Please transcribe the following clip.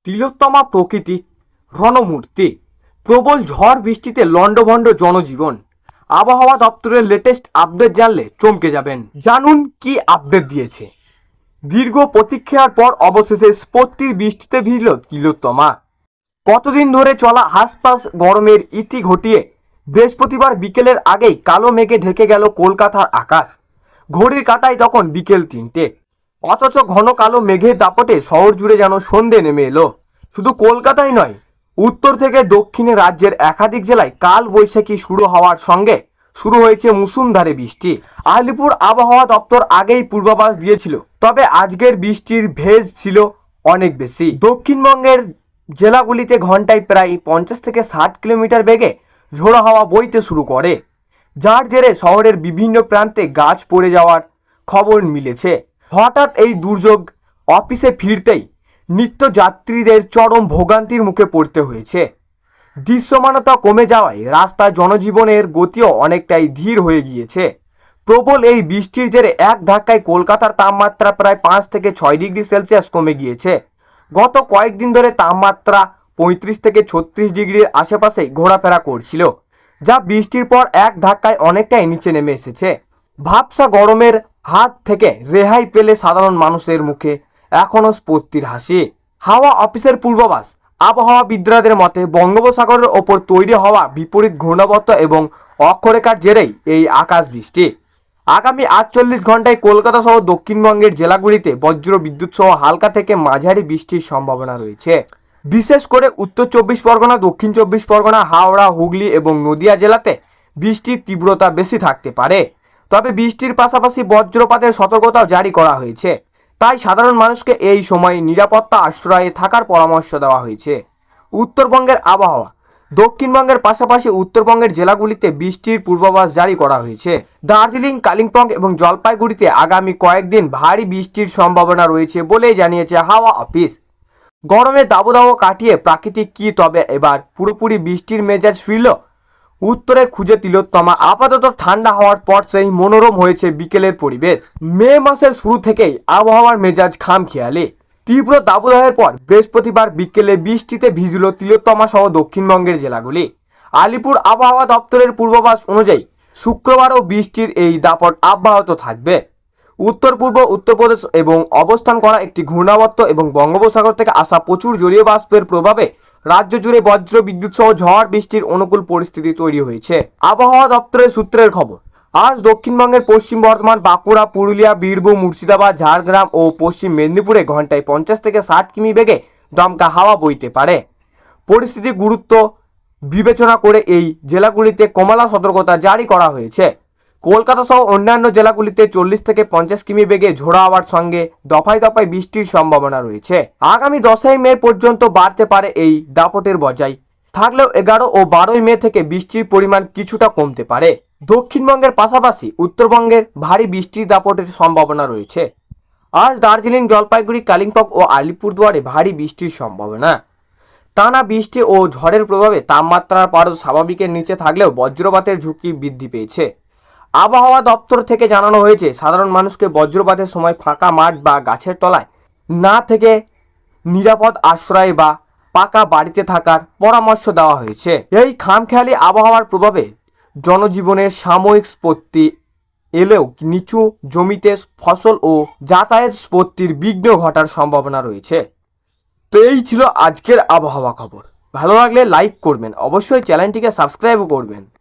তিলোত্তমা প্রকৃতি রণমূর্তি, প্রবল ঝড় বৃষ্টিতে লণ্ডভণ্ড জনজীবন। আবহাওয়া দপ্তরের লেটেস্ট আপডেট জানলে চমকে যাবেন। জানুন কি আপডেট দিয়েছে। দীর্ঘ প্রতীক্ষার পর অবশেষে স্ফূর্তির বৃষ্টিতে ভিজল তিলোত্তমা। কতদিন ধরে চলা হাঁসফাঁস গরমের ইতি ঘটিয়ে বৃহস্পতিবার বিকেলের আগেই কালো মেঘে ঢেকে গেল কলকাতার আকাশ। ঘড়ির কাঁটায় তখন বিকেল 3টে, অথচ ঘন কালো মেঘের দাপটে শহর জুড়ে যেন সন্ধে নেমে এলো। শুধু কলকাতায় নয়, উত্তর থেকে দক্ষিণে রাজ্যের একাধিক জেলায় কাল বৈশাখী শুরু হওয়ার সঙ্গে শুরু হয়েছে মুষলধারে বৃষ্টি। আলিপুর আবহাওয়া দপ্তর আগেই পূর্বাভাস দিয়েছিল, তবে আজকের বৃষ্টির ভেজ ছিল অনেক বেশি। দক্ষিণবঙ্গের জেলাগুলিতে ঘন্টায় প্রায় 50 থেকে 60 কিলোমিটার বেগে ঝোড়ো হাওয়া বইতে শুরু করে, যার জেরে শহরের বিভিন্ন প্রান্তে গাছ পড়ে যাওয়ার খবর মিলেছে। হঠাৎ এই দুর্যোগ অফিসে ফিরতেই নিত্যযাত্রীদের চরম ভোগান্তির মুখে পড়তে হয়েছে। দৃশ্যমানতা কমে যাওয়ায় রাস্তায় জনজীবনের গতিও অনেকটাই ধীর হয়ে গিয়েছে। প্রবল এই বৃষ্টির জেরে এক ধাক্কায় কলকাতার তাপমাত্রা প্রায় 5 থেকে 6 ডিগ্রি সেলসিয়াস কমে গিয়েছে। গত কয়েকদিন ধরে তাপমাত্রা 35 থেকে 36 ডিগ্রির আশেপাশেই ঘোরাফেরা করছিল, যা বৃষ্টির পর এক ধাক্কায় অনেকটাই নিচে নেমে এসেছে। ভাবসা গরমের হাত থেকে রেহাই পেলে সাধারণ মানুষের মুখে এখনও স্ফূর্তির হাসি। হাওয়া অফিসের পূর্বাভাস। আবহাওয়াবিদদের মতে বঙ্গোপসাগরের ওপর তৈরি হওয়া বিপরীত ঘূর্ণাবর্ত এবং অক্ষরেখার জেরেই এই আকাশ বৃষ্টি। আগামী 48 ঘন্টায় কলকাতা সহ দক্ষিণবঙ্গের জেলাগুলিতে বজ্র বিদ্যুৎ সহ হালকা থেকে মাঝারি বৃষ্টির সম্ভাবনা রয়েছে। বিশেষ করে উত্তর 24 পরগনা, দক্ষিণ 24 পরগনা, হাওড়া, হুগলি এবং নদিয়া জেলাতে বৃষ্টির তীব্রতা বেশি থাকতে পারে। তবে বৃষ্টির পাশাপাশি বজ্রপাতের সতর্কতাও জারি করা হয়েছে, তাই সাধারণ মানুষকে এই সময় নিরাপত্তা আশ্রয়ে থাকার পরামর্শ দেওয়া হয়েছে। উত্তরবঙ্গের আবহাওয়া। দক্ষিণবঙ্গের পাশাপাশি উত্তরবঙ্গের জেলাগুলিতে বৃষ্টির পূর্বাভাস জারি করা হয়েছে। দার্জিলিং, কালিম্পং এবং জলপাইগুড়িতে আগামী কয়েকদিন ভারী বৃষ্টির সম্ভাবনা রয়েছে বলে জানিয়েছে হাওয়া অফিস। গরমের দাবদাহ কাটিয়ে প্রাকৃতিক কি তবে এবার পুরোপুরি বৃষ্টির মেজাজ ফিরল? উত্তরে খুঁজে তিলোত্তমা। আপাতত ঠান্ডা হওয়ার পর সেই মনোরম হয়েছে বিকেলের পরিবেশ। মে মাসের শুরু থেকেই আবহাওয়ার মেজাজ খামখেয়ালি। তীব্র দাবদাহের পর বৃহস্পতিবার বিকেলে বৃষ্টিতে ভিজল তিলোত্তমা সহ দক্ষিণবঙ্গের জেলাগুলি। আলিপুর আবহাওয়া দপ্তরের পূর্বাভাস অনুযায়ী শুক্রবারও বৃষ্টির এই দাপট অব্যাহত থাকবে। উত্তর পূর্ব উত্তরপ্রদেশ এবং অবস্থান করা একটি ঘূর্ণাবর্ত এবং বঙ্গোপসাগর থেকে আসা প্রচুর জলীয় বাষ্পের প্রভাবে রাজ্য জুড়ে বজ্র বিদ্যুৎ সহ ঝড় বৃষ্টির অনুকূল পরিস্থিতি তৈরি হয়েছে। আবহাওয়া দপ্তরের সূত্রের খবর, আজ দক্ষিণবঙ্গের পশ্চিম বর্ধমান, বাঁকুড়া, পুরুলিয়া, বীরভূম, মুর্শিদাবাদ, ঝাড়গ্রাম ও পশ্চিম মেদিনীপুরে ঘন্টায় 50 থেকে 60 কিমি বেগে দমকা হাওয়া বইতে পারে। পরিস্থিতির গুরুত্ব বিবেচনা করে এই জেলাগুলিতে কমলা সতর্কতা জারি করা হয়েছে। কলকাতা সহ অন্যান্য জেলাগুলিতে 40 থেকে 50 কিমি বেগে ঝোড়ো হাওয়ার সঙ্গে দফায় দফায় বৃষ্টির সম্ভাবনা রয়েছে। আগামী 10ই মে পর্যন্ত বাড়তে পারে এই দাপটের বজায় থাকলেও 11 ও 12ই মে থেকে বৃষ্টির পরিমাণ কিছুটা কমতে পারে। দক্ষিণবঙ্গের পাশাপাশি উত্তরবঙ্গের ভারী বৃষ্টির দাপটের সম্ভাবনা রয়েছে। আজ দার্জিলিং, জলপাইগুড়ি, কালিম্পং ও আলিপুরদুয়ারে ভারী বৃষ্টির সম্ভাবনা। টানা বৃষ্টি ও ঝড়ের প্রভাবে তাপমাত্রার পারদ স্বাভাবিকের নিচে থাকলেও বজ্রপাতের ঝুঁকি বৃদ্ধি পেয়েছে। আবহাওয়া দপ্তর থেকে জানানো হয়েছে, সাধারণ মানুষকে বজ্রপাতের সময় ফাঁকা মাঠ বা গাছের তলায় না থেকে নিরাপদ আশ্রয় বা পাকা বাড়িতে থাকার পরামর্শ দেওয়া হয়েছে। এই খামখেয়ালি আবহাওয়ার প্রভাবে জনজীবনের সাময়িক স্ফূর্তি এলেও নিচু জমিতে ফসল ও যাতায়াত স্ফূর্তির বিঘ্ন ঘটার সম্ভাবনা রয়েছে। তো এই ছিল আজকের আবহাওয়া খবর। ভালো লাগলে লাইক করবেন, অবশ্যই চ্যানেলটিকে সাবস্ক্রাইবও করবেন।